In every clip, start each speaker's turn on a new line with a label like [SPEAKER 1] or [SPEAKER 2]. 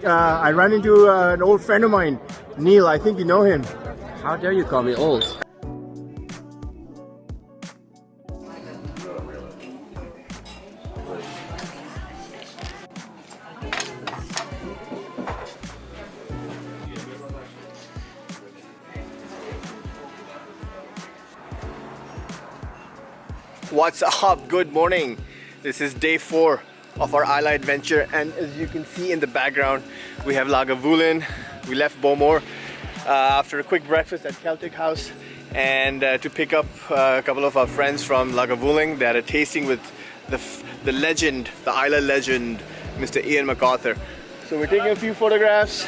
[SPEAKER 1] I ran into an old friend of mine, Neil. I think you know him.
[SPEAKER 2] How dare you call me old?
[SPEAKER 1] What's up? Good morning. This is day 4 of our Islay adventure, and as you can see in the background, we have Lagavulin. We left Bowmore after a quick breakfast at Celtic House and to pick up a couple of our friends from Lagavulin. They had a tasting with the legend, the Islay legend, Mr. Ian MacArthur. So we're taking a few photographs,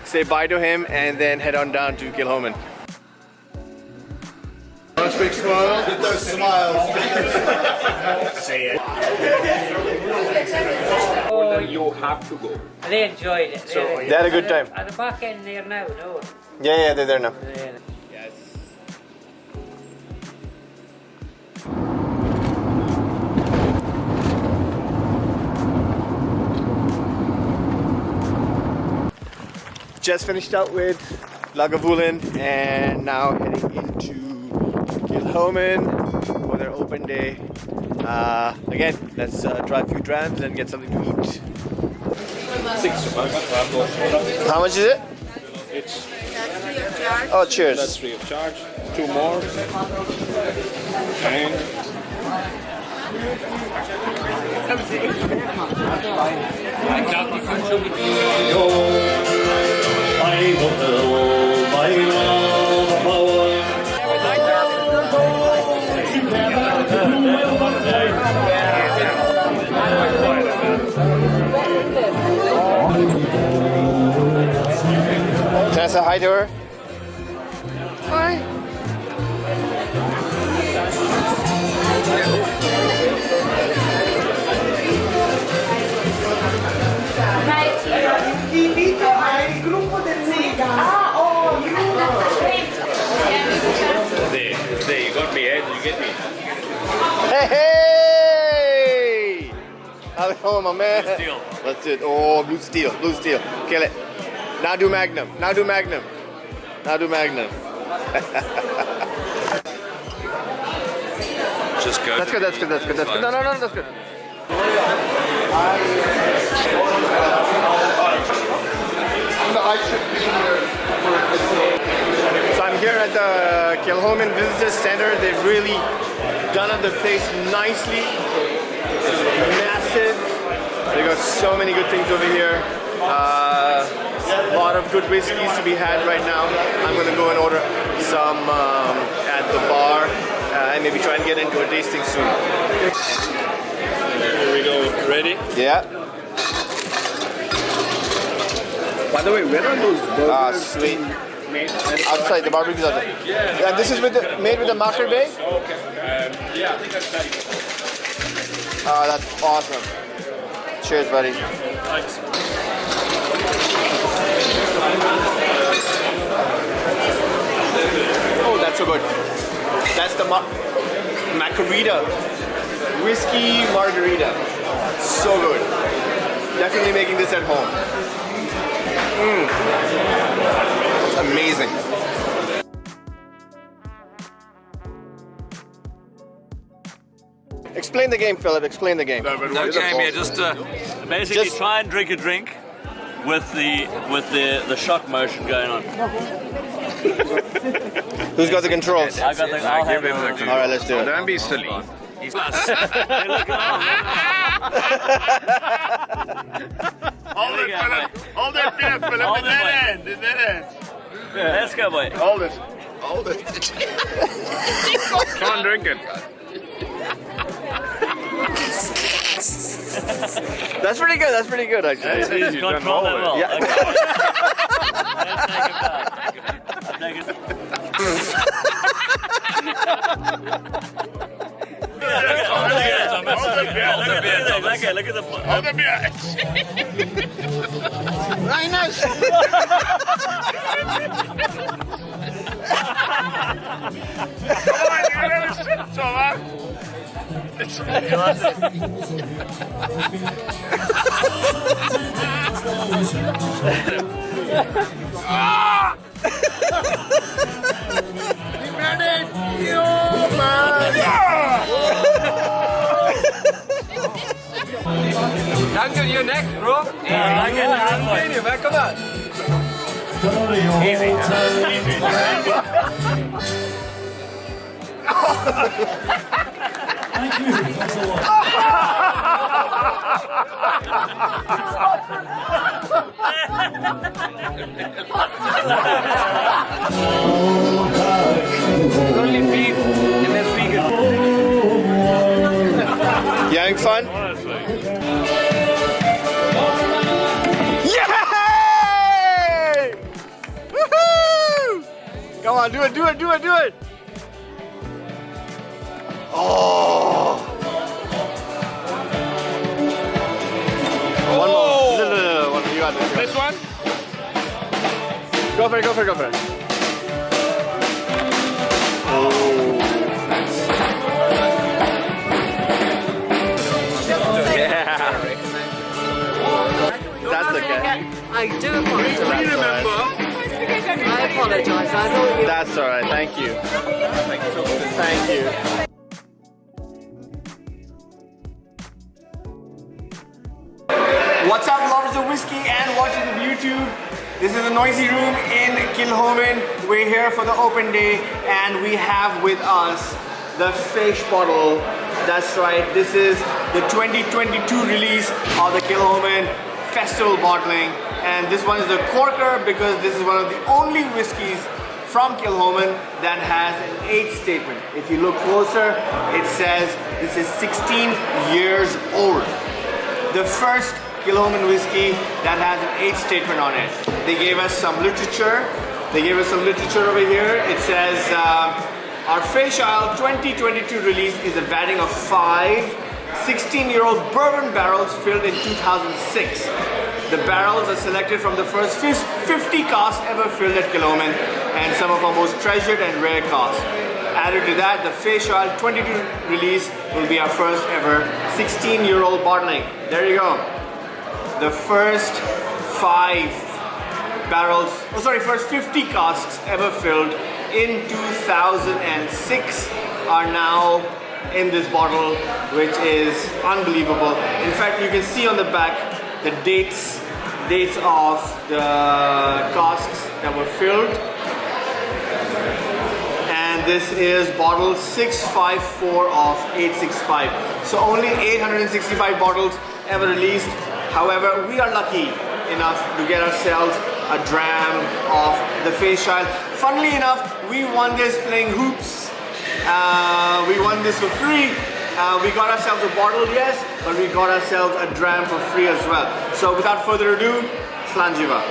[SPEAKER 1] say bye to him, and then head on down to Kilchoman. Nice big smile. Get those smiles. Say it.
[SPEAKER 3] Oh, you have to go. They enjoyed it.
[SPEAKER 1] They had a good time.
[SPEAKER 3] Are the back end there now? No.
[SPEAKER 1] Yeah, they're there now.
[SPEAKER 3] Yes.
[SPEAKER 1] Just finished out with Lagavulin and now heading into Kilchoman for their open day. Again, let's drive a few trams and get something to eat. How much is it?
[SPEAKER 4] That's free of charge.
[SPEAKER 1] Oh, cheers.
[SPEAKER 5] That's free of charge. 2 more. And
[SPEAKER 1] Can I say hi to her? Hi.
[SPEAKER 6] Invito al gruppo del Sega.
[SPEAKER 5] there, you got me, eh? Did you get me?
[SPEAKER 1] Hey! How's it going, my man?
[SPEAKER 5] Blue steel.
[SPEAKER 1] Let's do it. Oh, blue steel. Kill it. Now do Magnum.
[SPEAKER 5] Just go.
[SPEAKER 1] That's good. No, that's good. So I'm here at the Kilchoman Visitor Center. They've really done up the place nicely. It's massive. They got so many good things over here. A lot of good whiskeys to be had right now. I'm gonna go and order some at the bar and maybe try and get into a tasting soon.
[SPEAKER 5] Here we go. Ready?
[SPEAKER 1] Yeah.
[SPEAKER 5] By the way, where are those burgers?
[SPEAKER 1] Ah, sweet.
[SPEAKER 5] Made?
[SPEAKER 1] Outside, the barbecue's outside. And this is made with the Macher Bay?
[SPEAKER 5] Okay. Yeah, I think that's ready.
[SPEAKER 1] Oh, that's awesome. Cheers, buddy.
[SPEAKER 5] Thanks.
[SPEAKER 1] Oh, that's so good. That's the Margarita. Whiskey margarita. So good. Definitely making this at home. It's amazing. Explain the game, Philip. Explain the game.
[SPEAKER 7] No game here. Just basically
[SPEAKER 1] Just-
[SPEAKER 7] try and drink a drink with the shot motion going on.
[SPEAKER 1] Who's got the controls?
[SPEAKER 7] I got the. I'll have
[SPEAKER 5] him the
[SPEAKER 7] the.
[SPEAKER 5] control.
[SPEAKER 1] All right, let's do it.
[SPEAKER 5] Don't be silly.
[SPEAKER 7] He's us. Hey, look at
[SPEAKER 5] Hold it, Philip. Hold it, Philip.
[SPEAKER 7] Hold
[SPEAKER 5] In
[SPEAKER 7] it,
[SPEAKER 5] that
[SPEAKER 7] boy.
[SPEAKER 5] end. In that end.
[SPEAKER 7] Let's go, boy.
[SPEAKER 5] Hold it. Come on, drink it.
[SPEAKER 1] That's pretty good, actually.
[SPEAKER 7] He's
[SPEAKER 5] You done
[SPEAKER 7] controlled that well.
[SPEAKER 1] Yeah.
[SPEAKER 7] Okay. Let's take it back. I'll take it. Look at the
[SPEAKER 5] Hold the beer.
[SPEAKER 1] Very nice.
[SPEAKER 5] Come on, you're gonna sit so much.
[SPEAKER 2] Duncan, you're next, bro. Duncan, come on.
[SPEAKER 8] Thank you. Thanks a lot.
[SPEAKER 2] Only beef and then vegan.
[SPEAKER 1] You having fun? Yay! Woohoo! Come on, do it, do it, do it, do it! Oh! One more. No, one more. You got this.
[SPEAKER 5] This one?
[SPEAKER 1] Go for it, go for it, go for it. Oh, nice. Yeah. That's okay.
[SPEAKER 9] I do apologize. I apologize. I thought you.
[SPEAKER 1] That's alright, thank you. Thank you. What's up, lovers of whiskey and watchers of YouTube? This is a noisy room in Kilchoman. We're here for the open day and we have with us the fish bottle. That's right, this is the 2022 release of the Kilchoman Festival bottling. And this one is a corker because this is one of the only whiskeys from Kilchoman that has an age statement. If you look closer, it says this is 16 years old. The first Kilchoman whiskey that has an age statement on it. They gave us some literature. They gave us some literature over here. It says our Fish Isle 2022 release is a vatting of 5 16-year-old bourbon barrels filled in 2006. The barrels are selected from the first 50 casks ever filled at Kilchoman and some of our most treasured and rare casks. Added to that, the Fish Isle 22 release will be our first ever 16-year-old bottling. There you go. The first 50 casks ever filled in 2006 are now in this bottle, which is unbelievable. In fact, you can see on the back the dates of the casks that were filled. And this is bottle 654 of 865. So only 865 bottles ever released. However, we are lucky enough to get ourselves a dram of the Fish Isle. Funnily enough, we won this playing hoops. We won this for free. We got ourselves a bottle, yes, but we got ourselves a dram for free as well. So without further ado, Slanjiva.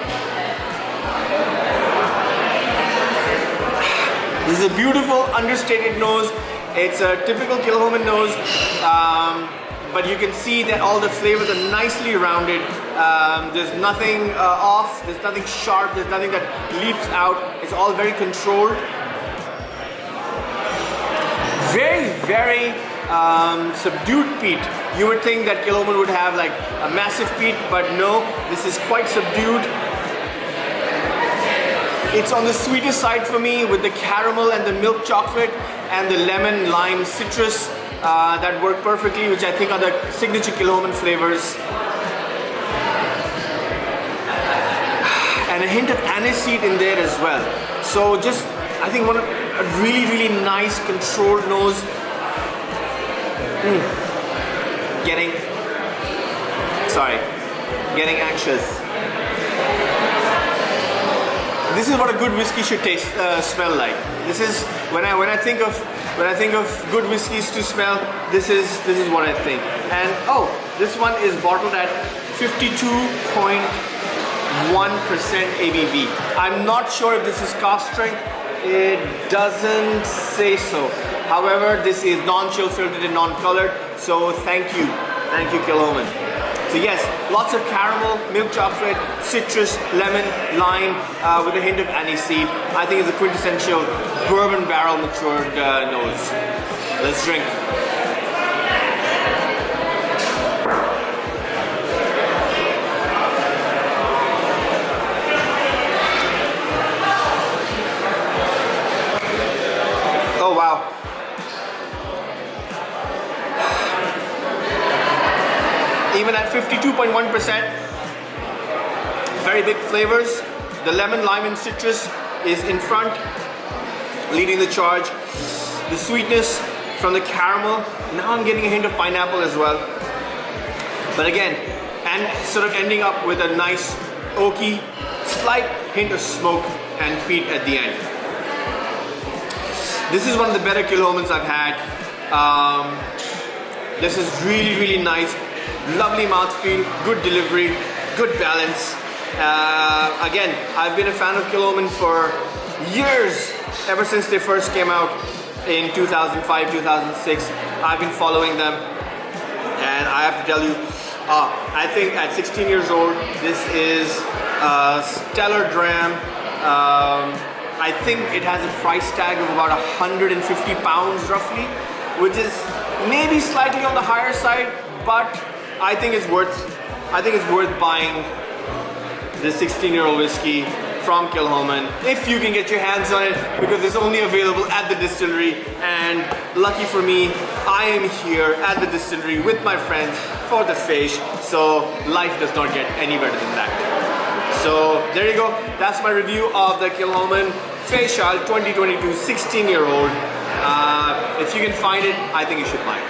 [SPEAKER 1] This is a beautiful understated nose. It's a typical Kilchoman nose. But you can see that all the flavors are nicely rounded. There's nothing off, there's nothing sharp, there's nothing that leaps out. It's all very controlled. Very, very subdued peat. You would think that Kilchoman would have like a massive peat, but no, this is quite subdued. It's on the sweeter side for me with the caramel and the milk chocolate and the lemon lime citrus that work perfectly, which I think are the signature Kilchoman flavors. And a hint of aniseed in there as well. So just, I think a really, really nice controlled nose. Getting anxious. This is what a good whiskey should smell like. This is when I think of good whiskeys to smell. This is what I think. And oh, this one is bottled at 52.1% ABV. I'm not sure if this is cask strength. It doesn't say so. However, this is non-chill filtered and non-colored. So thank you Kilchoman. So yes, lots of caramel, milk chocolate, citrus, lemon, lime, with a hint of aniseed. I think it's a quintessential bourbon barrel matured nose. Let's drink. given at 52.1%. Very big flavors. The lemon, lime and citrus is in front, leading the charge. The sweetness from the caramel. Now I'm getting a hint of pineapple as well. But again, and sort of ending up with a nice oaky, slight hint of smoke and peat at the end. This is one of the better Kilchomans I've had. This is really, really nice. Lovely mouthfeel, good delivery, good balance. Again, I've been a fan of Kilchoman for years, ever since they first came out in 2005, 2006. I've been following them, and I have to tell you, I think at 16 years old, this is a stellar dram. I think it has a price tag of about 150 pounds roughly, which is maybe slightly on the higher side, but I think it's worth buying this 16-year-old whiskey from Kilchoman if you can get your hands on it, because it's only available at the distillery, and lucky for me, I am here at the distillery with my friends for the fish, so life does not get any better than that. So there you go, that's my review of the Kilchoman Facial 2022 16-year-old. If you can find it, I think you should buy it.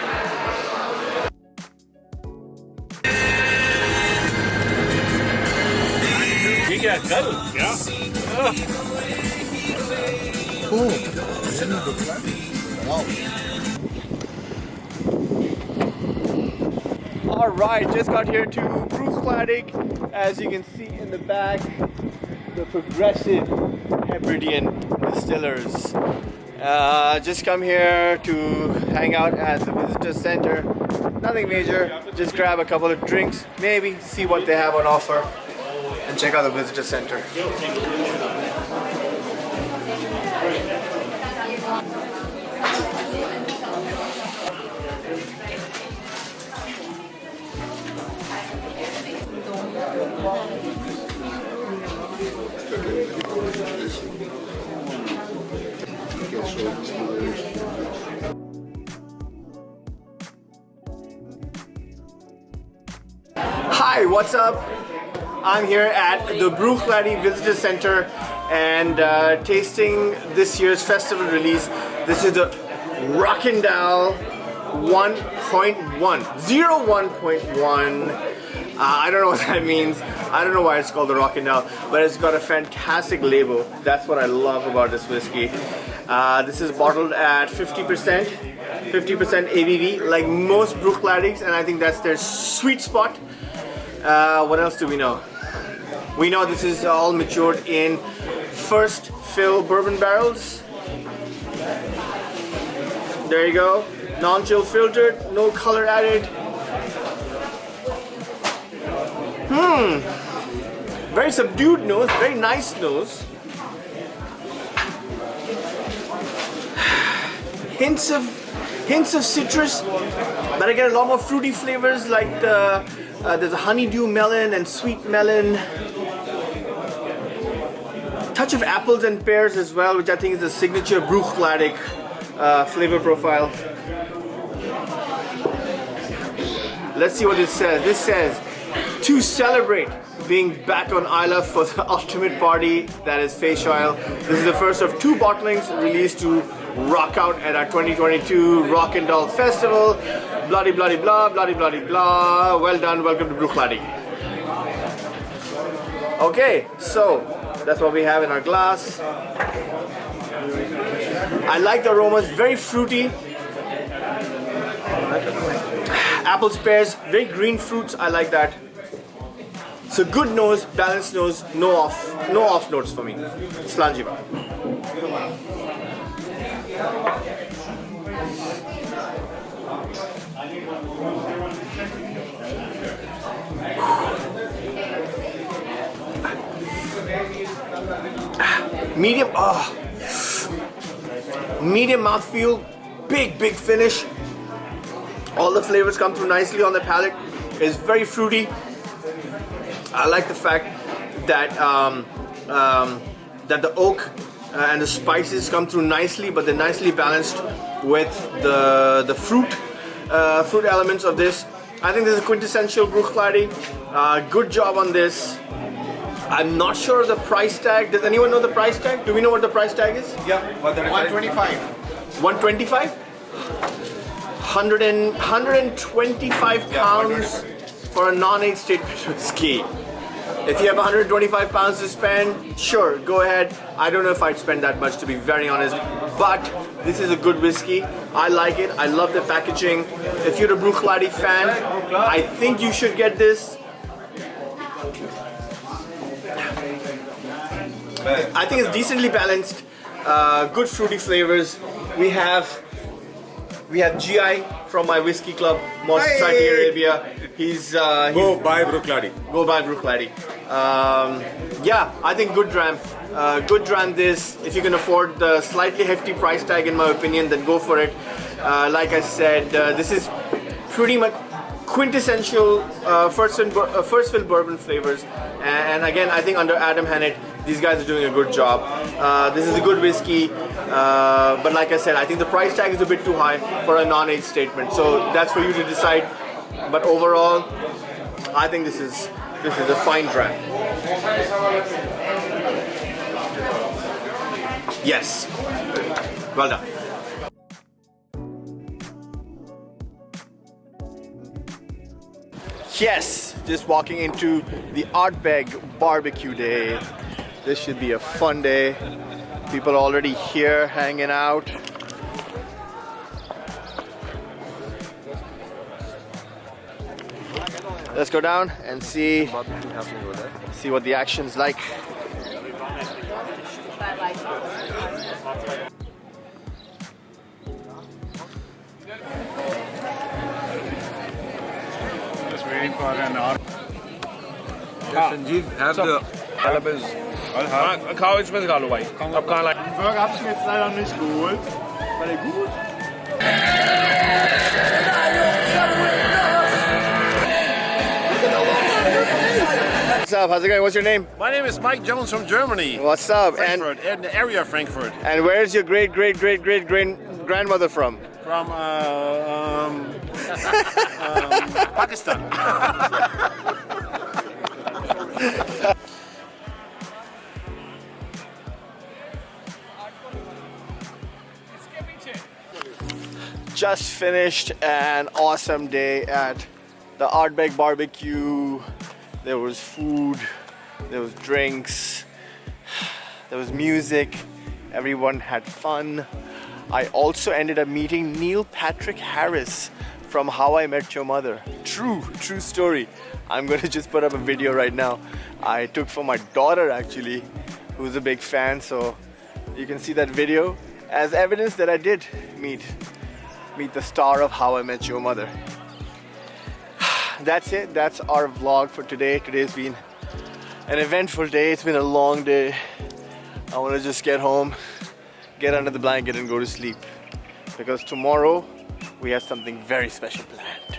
[SPEAKER 1] Alright, just got here to Bruichladdich. As you can see in the back, the Progressive Hebridean Distillers. Just come here to hang out at the visitor center. Nothing major, just grab a couple of drinks, maybe see what they have on offer, and check out the visitor center. Hi, what's up? I'm here at the Bruichladdich Visitor Center and tasting this year's festival release. This is the Rock'n'Doll 1.1. I don't know what that means. I don't know why it's called the Rock'n'Doll, but it's got a fantastic label. That's what I love about this whiskey. This is bottled at 50% ABV, like most Bruichladdich, and I think that's their sweet spot. What else do we know? We know this is all matured in first fill bourbon barrels. There you go. Non-chill filtered, no color added. Very subdued nose, very nice nose. Hints of citrus, but I get a lot more fruity flavors like there's a honeydew melon and sweet melon. Touch of apples and pears as well, which I think is the signature Bruichladdich flavor profile. Let's see what this says. This says, to celebrate being back on Islay for the ultimate party that is Facial. This is the first of 2 bottlings released to rock out at our 2022 Rock'n'Doll Festival. Bloody bloody blah, bloody bloody blah. Well done, welcome to Bruichladdich. Okay, so that's what we have in our glass. I like the aromas, very fruity. Apples, pears, very green fruits, I like that. So good nose, balanced nose, no off notes for me. Slanjiva. Medium mouthfeel, big finish. All the flavors come through nicely on the palate. It's very fruity. I like the fact that that the oak and the spices come through nicely, but they're nicely balanced with the fruit elements of this. I think this is a quintessential Bruichladdich. Good job on this. I'm not sure of the price tag. Does anyone know the price tag? Do we know what the price tag is?
[SPEAKER 5] Yeah, 125.
[SPEAKER 1] 125? 125 pounds for a non-age statement whiskey. If you have 125 pounds to spend, sure, go ahead. I don't know if I'd spend that much, to be very honest, but this is a good whiskey. I like it. I love the packaging. If you're a Bruichladdich fan, I think you should get this. I think it's decently balanced, good fruity flavors. We have GI from my whiskey club, Malt Society Arabia.
[SPEAKER 5] Go buy Bruichladdich.
[SPEAKER 1] Go buy Bruichladdich. Yeah, I think good dram. Good dram this. If you can afford the slightly hefty price tag, in my opinion, then go for it. Like I said, this is pretty much quintessential first fill bourbon flavors. And again, I think under Adam Hannett, these guys are doing a good job. This is a good whiskey, but like I said, I think the price tag is a bit too high for a non-age statement. So that's for you to decide. But overall, I think this is a fine dram. Yes, well done. Yes, just walking into the Ardbeg BBQ day. This should be a fun day. People are already here hanging out. Let's go down and see what the action's like.
[SPEAKER 5] Just waiting for an hour.
[SPEAKER 2] Sanjeev, have the Alabas. College med skal du vej. Opgave like.
[SPEAKER 5] Før abschnitt leider nicht geholt. War der gut?
[SPEAKER 1] What's up? How's it going? What's your name?
[SPEAKER 5] My name is Mike Jones from Germany.
[SPEAKER 1] What's up?
[SPEAKER 5] Frankfurt, in the area of Frankfurt.
[SPEAKER 1] And where's your great grandmother from?
[SPEAKER 5] From Pakistan.
[SPEAKER 1] Just finished an awesome day at the Ardbeg BBQ. There was food, there was drinks, there was music, everyone had fun. I also ended up meeting Neil Patrick Harris from How I Met Your Mother. True story. I'm going to just put up a video right now. I took for my daughter actually, who's a big fan, so you can see that video as evidence that I did meet the star of How I Met Your Mother. That's it. That's our vlog for today. Today's been an eventful day. It's been a long day. I want to just get home, get under the blanket and go to sleep, because tomorrow we have something very special planned.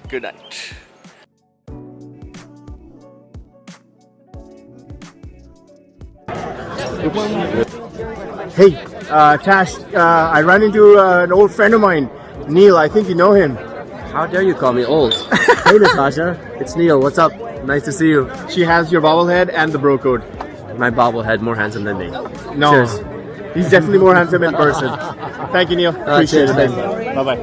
[SPEAKER 1] Good night. Hey, Tash, I ran into an old friend of mine, Neil. I think you know him.
[SPEAKER 10] How dare you call me old? Hey Natasha, it's Neil. What's up? Nice to see you.
[SPEAKER 1] She has your bobblehead and the bro code.
[SPEAKER 10] My bobblehead more handsome than me.
[SPEAKER 1] No,
[SPEAKER 10] cheers.
[SPEAKER 1] He's definitely more handsome in person. Thank you, Neil. Appreciate
[SPEAKER 10] cheers,
[SPEAKER 1] it. Bye bye.